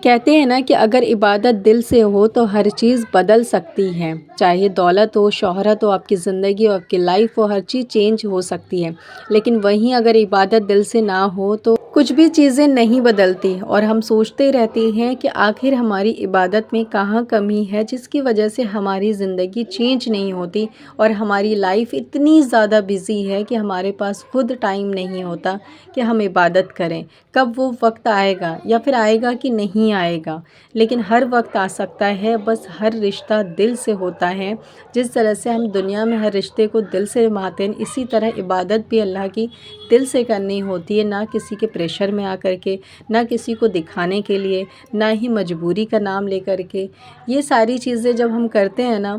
کہتے ہیں نا کہ اگر عبادت دل سے ہو تو ہر چیز بدل سکتی ہے، چاہے دولت ہو، شہرت ہو، آپ کی زندگی ہو، آپ کی لائف ہو، ہر چیز چینج ہو سکتی ہے۔ لیکن وہیں اگر عبادت دل سے نہ ہو تو کچھ بھی چیزیں نہیں بدلتی، اور ہم سوچتے رہتے ہیں کہ آخر ہماری عبادت میں کہاں کمی ہے جس کی وجہ سے ہماری زندگی چینج نہیں ہوتی، اور ہماری لائف اتنی زیادہ بزی ہے کہ ہمارے پاس خود ٹائم نہیں ہوتا کہ ہم عبادت کریں۔ کب وہ وقت آئے گا یا پھر آئے گا کہ نہیں آئے گا، لیکن ہر وقت آ سکتا ہے، بس ہر رشتہ دل سے ہوتا ہے۔ جس طرح سے ہم دنیا میں ہر رشتے کو دل سے نبھاتے ہیں، اسی طرح عبادت بھی اللہ کی دل سے کرنی ہوتی ہے، نہ کسی کے پریشر میں آ کر کے، نہ کسی کو دکھانے کے لیے، نہ ہی مجبوری کا نام لے کر کے۔ یہ ساری چیزیں جب ہم کرتے ہیں نا،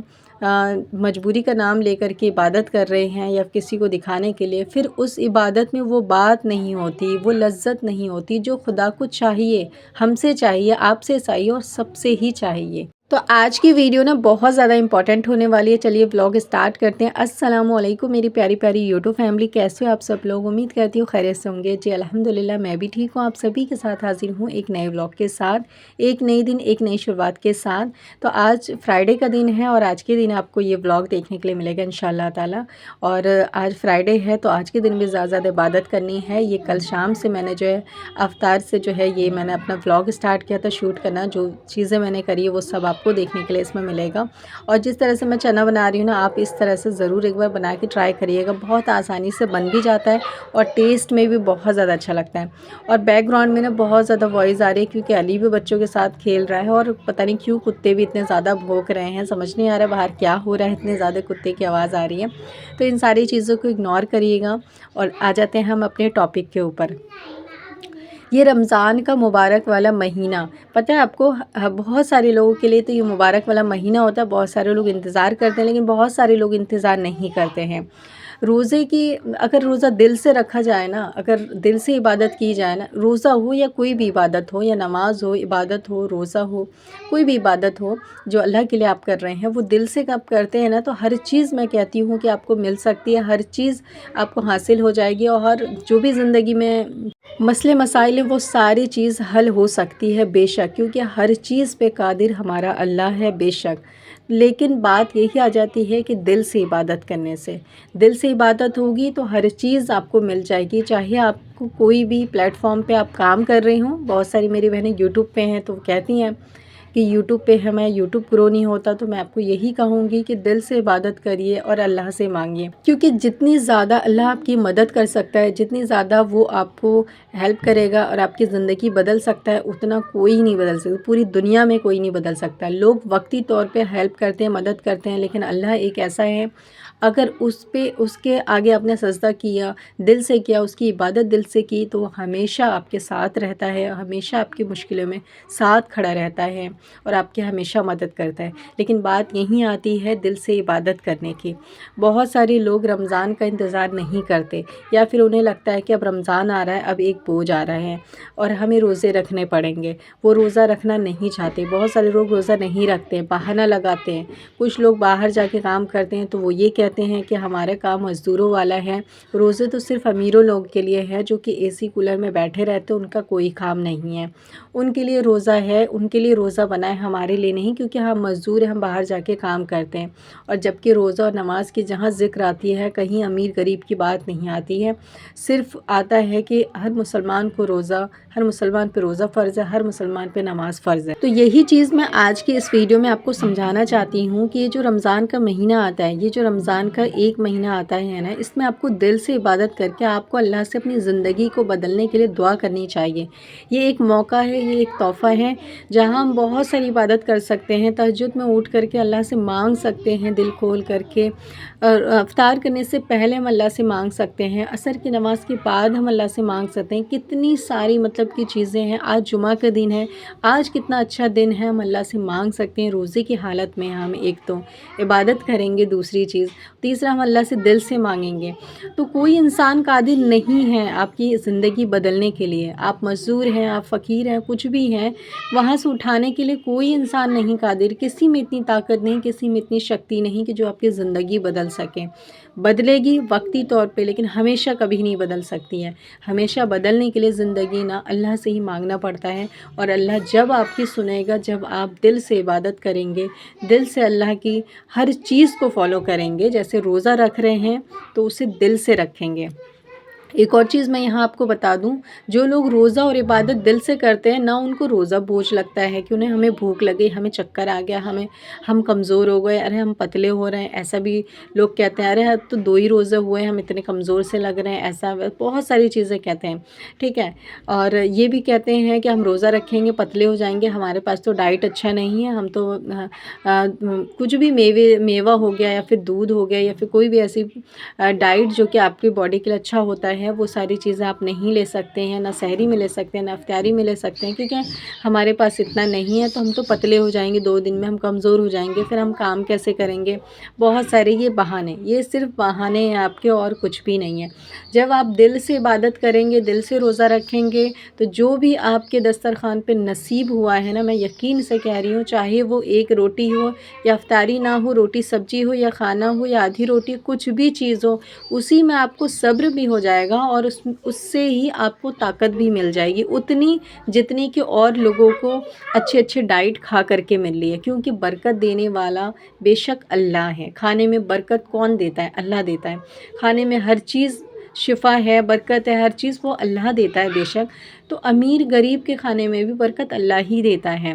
مجبوری کا نام لے کر کے عبادت کر رہے ہیں یا کسی کو دکھانے کے لیے، پھر اس عبادت میں وہ بات نہیں ہوتی، وہ لذت نہیں ہوتی جو خدا کو چاہیے، ہم سے چاہیے، آپ سے چاہیے، اور سب سے ہی چاہیے۔ تو آج کی ویڈیو نا بہت زیادہ امپورٹنٹ ہونے والی ہے۔ چلیے ولاگ اسٹارٹ کرتے ہیں۔ السلام علیکم میری پیاری پیاری یوٹیوب فیملی، کیسے ہو آپ سب لوگ؟ امید کرتی ہوں خیریت سے ہوں گے۔ جی الحمدللہ میں بھی ٹھیک ہوں۔ آپ سبھی کے ساتھ حاضر ہوں ایک نئے ولاگ کے ساتھ، ایک نئی دن، ایک نئی شروعات کے ساتھ۔ تو آج فرائیڈے کا دن ہے، اور آج کے دن آپ کو یہ ولاگ دیکھنے کے لیے ملے گا انشاءاللہ تعالی۔ اور آج فرائیڈے ہے تو آج کے دن بھی زیادہ زیادہ عبادت کرنی ہے۔ یہ کل شام سے میں نے جو ہے افطار سے جو ہے یہ میں نے اپنا ولاگ اسٹارٹ کیا تھا شوٹ کرنا۔ جو چیزیں میں نے کری ہے وہ سب آپ کو دیکھنے کے لیے اس میں ملے گا۔ اور جس طرح سے میں چنا بنا رہی ہوں نا، آپ اس طرح سے ضرور ایک بار بنا کے ٹرائی کریے گا۔ بہت آسانی سے بن بھی جاتا ہے اور ٹیسٹ میں بھی بہت زیادہ اچھا لگتا ہے۔ اور بیک گراؤنڈ میں نا بہت زیادہ وائس آ رہی ہے کیونکہ علی بھی بچوں کے ساتھ کھیل رہا ہے، اور پتہ نہیں کیوں کتے بھی اتنے زیادہ بھونک رہے ہیں، سمجھ نہیں آ رہا باہر کیا ہو رہا ہے، اتنے زیادہ کتے کی آواز آ رہی ہے۔ تو ان ساری چیزوں کو اگنور کریے گا، اور آ جاتے ہیں ہم اپنے ٹاپک کے اوپر۔ یہ رمضان کا مبارک والا مہینہ، پتہ ہے آپ کو، بہت سارے لوگوں کے لیے تو یہ مبارک والا مہینہ ہوتا ہے، بہت سارے لوگ انتظار کرتے ہیں، لیکن بہت سارے لوگ انتظار نہیں کرتے ہیں۔ روزے کی، اگر روزہ دل سے رکھا جائے نا، اگر دل سے عبادت کی جائے نا، روزہ ہو یا کوئی بھی عبادت ہو، یا نماز ہو، عبادت ہو، روزہ ہو، کوئی بھی عبادت ہو جو اللہ کے لیے آپ کر رہے ہیں، وہ دل سے آپ کرتے ہیں نا، تو ہر چیز میں کہتی ہوں کہ آپ کو مل سکتی ہے، ہر چیز آپ کو حاصل ہو جائے گی، اور جو بھی زندگی میں مسئلے مسائل ہیں وہ ساری چیز حل ہو سکتی ہے بے شک، کیونکہ ہر چیز پہ قادر ہمارا اللہ ہے بے شک۔ لیکن بات یہی آ جاتی ہے کہ دل سے عبادت کرنے سے، دل سے عبادت ہوگی تو ہر چیز آپ کو مل جائے گی، چاہے آپ کو کوئی بھی پلیٹ فارم پہ آپ کام کر رہے ہوں۔ بہت ساری میری بہنیں یوٹیوب پہ ہیں تو وہ کہتی ہیں کہ یوٹیوب پہ ہمیں یوٹیوب گرو نہیں ہوتا، تو میں آپ کو یہی کہوں گی کہ دل سے عبادت کریے اور اللہ سے مانگیے، کیونکہ جتنی زیادہ اللہ آپ کی مدد کر سکتا ہے، جتنی زیادہ وہ آپ کو ہیلپ کرے گا اور آپ کی زندگی بدل سکتا ہے، اتنا کوئی نہیں بدل سکتا، پوری دنیا میں کوئی نہیں بدل سکتا۔ لوگ وقتی طور پہ ہیلپ کرتے ہیں، مدد کرتے ہیں، لیکن اللہ ایک ایسا ہے، اگر اس کے آگے آپ نے سجدہ کیا، دل سے کیا، اس کی عبادت دل سے کی، تو وہ ہمیشہ آپ کے ساتھ رہتا ہے، ہمیشہ آپ کی مشکلوں میں ساتھ کھڑا رہتا ہے، اور آپ کی ہمیشہ مدد کرتا ہے۔ لیکن بات یہیں آتی ہے دل سے عبادت کرنے کی۔ بہت سارے لوگ رمضان کا انتظار نہیں کرتے، یا پھر انہیں لگتا ہے کہ اب رمضان آ رہا ہے، اب ایک بوجھ آ رہا ہے اور ہمیں روزے رکھنے پڑیں گے، وہ روزہ رکھنا نہیں چاہتے۔ بہت سارے لوگ روزہ نہیں رکھتے، بہانہ لگاتے ہیں۔ کچھ لوگ باہر جا کے کام کرتے ہیں تو وہ یہ کہتے ہیں کہ ہمارا کام مزدوروں والا ہے، روزے تو صرف امیروں لوگ کے لیے ہے جو کہ اے سی کولر میں بیٹھے رہتے ہیں، ان کا کوئی کام نہیں ہے، ان کے لیے روزہ ہے، ان کے لیے روزہ بنا ہے، ہمارے لیے نہیں، کیونکہ ہم مزدور ہیں، ہم باہر جا کے کام کرتے ہیں۔ اور جبکہ روزہ اور نماز کی جہاں ذکر آتی ہے، کہیں امیر غریب کی بات نہیں آتی ہے، صرف آتا ہے کہ ہر مسلمان کو روزہ، ہر مسلمان پہ روزہ فرض ہے، ہر مسلمان پہ نماز فرض ہے۔ تو یہی چیز میں آج کی اس ویڈیو میں آپ کو سمجھانا چاہتی ہوں کہ یہ جو رمضان کا مہینہ آتا ہے، یہ جو رمضان کا ایک مہینہ آتا ہے نا، اس میں آپ کو دل سے عبادت کر کے آپ کو اللہ سے اپنی زندگی کو بدلنے کے لیے دعا کرنی چاہیے۔ یہ ایک موقع ہے، یہ ایک تحفہ ہے جہاں ہم بہت ساری عبادت کر سکتے ہیں۔ تہجد میں اٹھ کر کے اللہ سے مانگ سکتے ہیں دل کھول کر کے، اور افطار کرنے سے پہلے ہم اللہ سے مانگ سکتے ہیں، عصر کی نماز کے بعد ہم اللہ سے مانگ سکتے ہیں۔ کتنی ساری مطلب کی چیزیں ہیں۔ آج جمعہ کا دن ہے، آج کتنا اچھا دن ہے، ہم اللہ سے مانگ سکتے ہیں۔ روزے کی حالت میں ہم ایک تو عبادت کریں گے، دوسری چیز، تیسرا ہم اللہ سے دل سے مانگیں گے۔ تو کوئی انسان قادر نہیں ہے آپ کی زندگی بدلنے کے لیے۔ آپ مزدور ہیں، آپ فقیر ہیں، کچھ بھی ہیں، وہاں سے اٹھانے کے لیے کوئی انسان نہیں قادر۔ کسی میں اتنی طاقت نہیں، کسی میں اتنی شکتی نہیں کہ جو آپ کی زندگی بدل سکے۔ بدلے گی وقتی طور پہ، لیکن ہمیشہ کبھی نہیں بدل سکتی ہے۔ ہمیشہ بدلنے کے لیے زندگی نا اللہ سے ہی مانگنا پڑتا ہے، اور اللہ جب آپ کی سنے گا، جب آپ دل سے عبادت کریں گے، دل سے اللہ کی ہر چیز کو فالو کریں گے. جیسے روزہ رکھ رہے ہیں تو اسے دل سے رکھیں گے. ایک اور چیز میں یہاں آپ کو بتا دوں، جو لوگ روزہ اور عبادت دل سے کرتے ہیں نہ ان کو روزہ بوجھ لگتا ہے کہ ہمیں بھوک لگی، ہمیں چکر آ گیا، ہم کمزور ہو گئے، ارے ہم پتلے ہو رہے ہیں. ایسا بھی لوگ کہتے ہیں، ارے اب تو 2 ہی روزے ہوئے ہیں، ہم اتنے کمزور سے لگ رہے ہیں. ایسا بہت ساری چیزیں کہتے ہیں، ٹھیک ہے. اور یہ بھی کہتے ہیں کہ ہم روزہ رکھیں گے پتلے ہو جائیں گے، ہمارے پاس تو ڈائٹ اچھا نہیں ہے، ہم تو کچھ بھی میوہ ہو گیا یا پھر دودھ ہو گیا یا پھر کوئی بھی ایسی ڈائٹ جو کہ آپ کی باڈی کے لیے اچھا ہوتا ہے، وہ ساری چیزیں آپ نہیں لے سکتے ہیں، نہ سحری میں لے سکتے ہیں، نہ افطاری میں لے سکتے ہیں، کیونکہ ہمارے پاس اتنا نہیں ہے. تو ہم تو پتلے ہو جائیں گے 2 دن میں، ہم کمزور ہو جائیں گے، پھر ہم کام کیسے کریں گے. بہت سارے یہ بہانے، یہ صرف بہانے ہیں آپ کے، اور کچھ بھی نہیں ہے. جب آپ دل سے عبادت کریں گے، دل سے روزہ رکھیں گے، تو جو بھی آپ کے دسترخوان پہ نصیب ہوا ہے نا، میں یقین سے کہہ رہی ہوں، چاہے وہ 1 روٹی ہو یا افطاری نہ ہو، روٹی سبزی ہو یا کھانا ہو یا آدھی روٹی، کچھ بھی چیز ہو، اسی میں آپ کو صبر بھی ہو جائے گا، اور اس سے ہی آپ کو طاقت بھی مل جائے گی، اتنی جتنی کہ اور لوگوں کو اچھے ڈائٹ کھا کر کے مل رہی ہے. کیونکہ برکت دینے والا بے شک اللہ ہے. کھانے میں برکت کون دیتا ہے؟ اللہ دیتا ہے. کھانے میں ہر چیز شفا ہے، برکت ہے، ہر چیز وہ اللہ دیتا ہے بے شک. تو امیر غریب کے کھانے میں بھی برکت اللہ ہی دیتا ہے.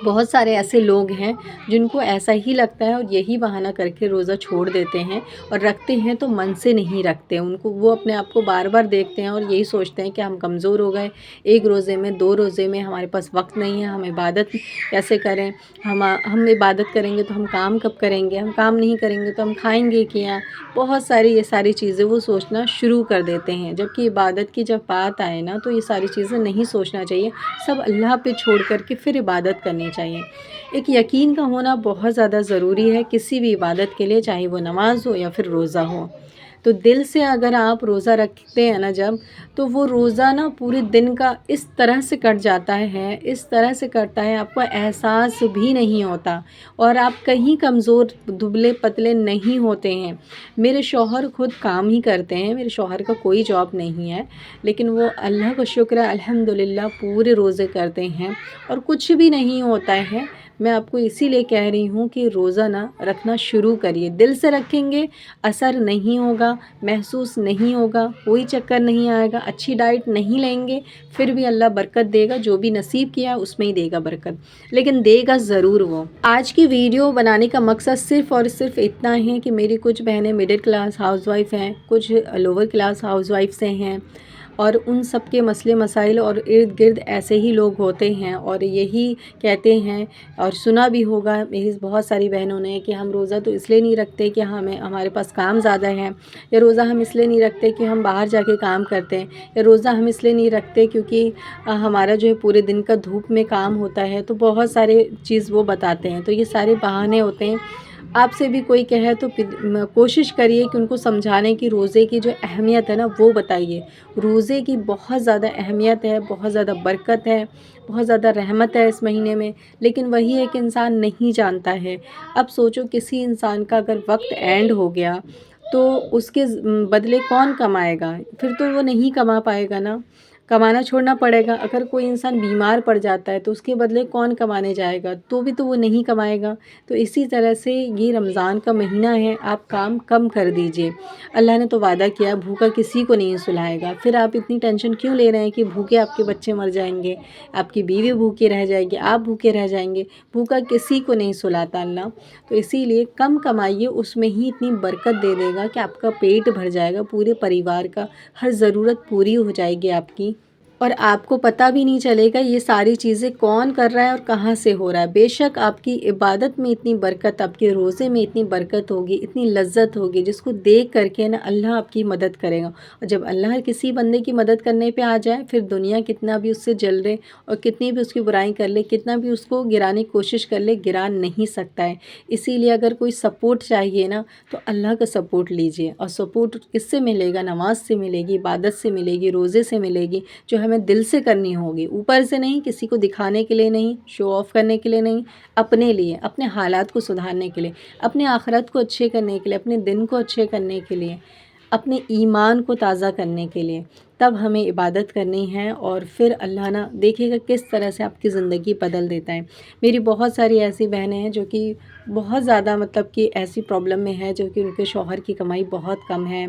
بہت سارے ایسے لوگ ہیں جن کو ایسا ہی لگتا ہے اور یہی بہانہ کر کے روزہ چھوڑ دیتے ہیں، اور رکھتے ہیں تو من سے نہیں رکھتے. وہ اپنے آپ کو بار بار دیکھتے ہیں اور یہی سوچتے ہیں کہ ہم کمزور ہو گئے، 1 روزے میں 2 روزے میں ہمارے پاس وقت نہیں ہے، ہم عبادت کیسے کریں، ہم عبادت کریں گے تو ہم کام کب کریں گے، ہم کام نہیں کریں گے تو ہم کھائیں گے کیا. بہت ساری یہ ساری چیزیں وہ سوچنا شروع کر دیتے ہیں. جبکہ عبادت کی جب بات آئے نا تو یہ ساری چیزیں نہیں سوچنا چاہیے، سب اللہ پہ چھوڑ کر کے پھر عبادت کرنی چاہیے. ایک یقین کا ہونا بہت زیادہ ضروری ہے کسی بھی عبادت کے لیے، چاہے وہ نماز ہو یا پھر روزہ ہو. تو دل سے اگر آپ روزہ رکھتے ہیں نا جب، تو وہ روزہ نا پورے دن کا اس طرح سے کٹ جاتا ہے، اس طرح سے کٹتا ہے، آپ کو احساس بھی نہیں ہوتا، اور آپ کہیں کمزور دبلے پتلے نہیں ہوتے ہیں. میرے شوہر خود کام ہی کرتے ہیں، میرے شوہر کا کوئی جاب نہیں ہے، لیکن وہ اللہ کا شکر ہے الحمدللہ پورے روزے کرتے ہیں اور کچھ بھی نہیں ہوتا ہے. میں آپ کو اسی لیے کہہ رہی ہوں کہ روزہ نہ رکھنا شروع کریے. دل سے رکھیں گے، اثر نہیں ہوگا، محسوس نہیں ہوگا، کوئی چکر نہیں آئے گا، اچھی ڈائٹ نہیں لیں گے، پھر بھی اللہ برکت دے گا. جو بھی نصیب کیا اس میں ہی دے گا برکت، لیکن دے گا ضرور وہ. آج کی ویڈیو بنانے کا مقصد صرف اور صرف اتنا ہے کہ میری کچھ بہنیں مڈل کلاس ہاؤس وائف ہیں، کچھ لوور کلاس ہاؤس وائف سے ہیں، اور ان سب کے مسئلے مسائل اور ارد گرد ایسے ہی لوگ ہوتے ہیں اور یہی کہتے ہیں، اور سنا بھی ہوگا میری بہت ساری بہنوں نے کہ ہم روزہ تو اس لیے نہیں رکھتے کہ ہمارے پاس کام زیادہ ہے، یا روزہ ہم اس لیے نہیں رکھتے کہ ہم باہر جا کے کام کرتے ہیں، یا روزہ ہم اس لیے نہیں رکھتے کیونکہ ہمارا جو ہے پورے دن کا دھوپ میں کام ہوتا ہے. تو بہت سارے چیز وہ بتاتے ہیں. تو یہ سارے بہانے ہوتے ہیں. آپ سے بھی کوئی کہے تو کوشش کریے کہ ان کو سمجھانے کی روزے کی جو اہمیت ہے نا وہ بتائیے. روزے کی بہت زیادہ اہمیت ہے، بہت زیادہ برکت ہے، بہت زیادہ رحمت ہے اس مہینے میں، لیکن وہی ایک انسان نہیں جانتا ہے. اب سوچو کسی انسان کا اگر وقت اینڈ ہو گیا تو اس کے بدلے کون کمائے گا؟ پھر تو وہ نہیں کما پائے گا نا، کمانا چھوڑنا پڑے گا. اگر کوئی انسان بیمار پڑ جاتا ہے تو اس کے بدلے کون کمانے جائے گا؟ تو بھی تو وہ نہیں کمائے گا. تو اسی طرح سے یہ رمضان کا مہینہ ہے، آپ کام کم کر دیجئے. اللہ نے تو وعدہ کیا بھوکا کسی کو نہیں سلائے گا. پھر آپ اتنی ٹینشن کیوں لے رہے ہیں کہ بھوکے آپ کے بچے مر جائیں گے، آپ کی بیوی بھوکی رہ جائے گی، آپ بھوکے رہ جائیں گے؟ بھوکا کسی کو نہیں سلاتا اللہ. تو اسی لیے کم کمائیے، اس میں ہی اتنی برکت دے دے گا کہ آپ کا پیٹ بھر جائے گا، پورے پریوار کا ہر ضرورت پوری ہو جائے گی آپ کی، اور آپ کو پتہ بھی نہیں چلے گا یہ ساری چیزیں کون کر رہا ہے اور کہاں سے ہو رہا ہے. بے شک آپ کی عبادت میں اتنی برکت، آپ کے روزے میں اتنی برکت ہوگی، اتنی لذت ہوگی، جس کو دیکھ کر کے نا اللہ آپ کی مدد کرے گا. اور جب اللہ کسی بندے کی مدد کرنے پہ آ جائے، پھر دنیا کتنا بھی اس سے جل رہے اور کتنی بھی اس کی برائی کر لے، کتنا بھی اس کو گرانے کی کوشش کر لے، گرا نہیں سکتا ہے. اسی لیے اگر کوئی سپورٹ چاہیے نا تو اللہ کا سپورٹ لیجئے. اور سپورٹ کس سے ملے گا؟ نماز سے ملے گی، عبادت سے ملے گی، روزے سے ملے گی، جو ہمیں دل سے کرنی ہوگی، اوپر سے نہیں، کسی کو دکھانے کے لیے نہیں، شو آف کرنے کے لیے نہیں، اپنے لیے، اپنے حالات کو سدھارنے کے لیے، اپنے آخرت کو اچھے کرنے کے لیے، اپنے دن کو اچھے کرنے کے لیے، اپنے ایمان کو تازہ کرنے کے لیے، تب ہمیں عبادت کرنی ہے، اور پھر اللہ نا دیکھے گا کس طرح سے آپ کی زندگی بدل دیتا ہے۔ میری بہت ساری ایسی بہنیں ہیں جو کہ بہت زیادہ مطلب کہ ایسی پرابلم میں ہے، جو کہ ان کے شوہر کی کمائی بہت کم ہے،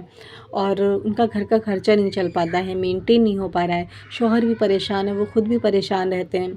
اور ان کا گھر کا خرچہ نہیں چل پاتا ہے، مینٹین نہیں ہو پا رہا ہے، شوہر بھی پریشان ہے، وہ خود بھی پریشان رہتے ہیں۔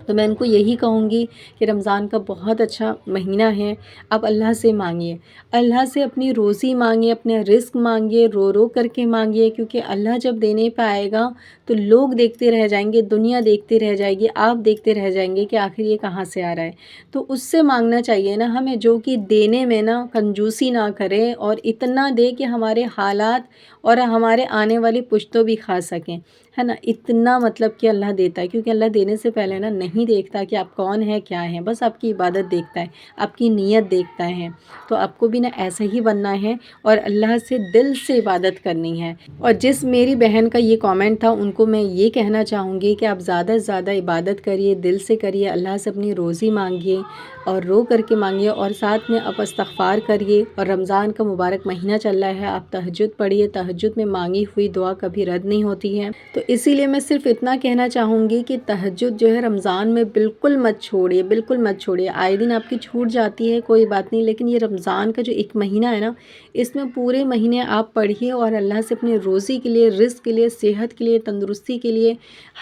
تو میں ان کو یہی کہوں گی کہ رمضان کا بہت اچھا مہینہ ہے، آپ اللہ سے مانگیے، اللہ سے اپنی روزی مانگیے، اپنے رزق مانگیے، رو رو کر کے مانگیے، کیونکہ اللہ جب دینے پہ آئے گا تو لوگ دیکھتے رہ جائیں گے، دنیا دیکھتے رہ جائے گی، آپ دیکھتے رہ جائیں گے کہ آخر یہ کہاں سے آ رہا ہے۔ تو اس سے مانگنا چاہیے نا ہمیں، جو کہ دینے میں نا کنجوسی نہ کرے، اور اتنا دے کہ ہمارے حالات اور ہمارے آنے والی پشتوں بھی کھا سکیں، ہے نا، اتنا مطلب کہ اللہ دیتا ہے، کیونکہ اللہ دینے سے پہلے نا نہیں دیکھتا کہ آپ کون ہیں کیا ہیں، بس آپ کی عبادت دیکھتا ہے، آپ کی نیت دیکھتا ہے۔ تو آپ کو بھی نا ایسا ہی بننا ہے، اور اللہ سے دل سے عبادت کرنی ہے۔ اور جس میری بہن کا یہ کامنٹ تھا، ان کو میں یہ کہنا چاہوں گی کہ آپ زیادہ سے زیادہ عبادت کریے، دل سے کریے، اللہ سے اپنی روزی مانگیے، اور رو کر کے مانگیے، اور ساتھ میں آپ استغفار کریے۔ اور رمضان کا مبارک مہینہ چل رہا ہے، آپ تہجد پڑھیے، تہجد میں مانگی ہوئی دعا کبھی رد نہیں ہوتی ہے۔ تو اسی لیے میں صرف اتنا کہنا چاہوں گی کہ تہجد جو ہے رمضان میں بالکل مت چھوڑیے، بالکل مت چھوڑیے۔ آئے دن آپ کی چھوٹ جاتی ہے کوئی بات نہیں، لیکن یہ رمضان کا جو ایک مہینہ ہے نا، اس میں پورے مہینے آپ پڑھیے، اور اللہ سے اپنی روزی کے لیے، رزق کے لیے، صحت کے لیے، تندرستی کے لیے،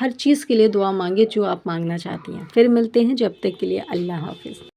ہر چیز کے لیے دعا مانگے جو آپ مانگنا چاہتی ہیں۔ پھر ملتے ہیں، جب تک کے لیے اللہ حافظ۔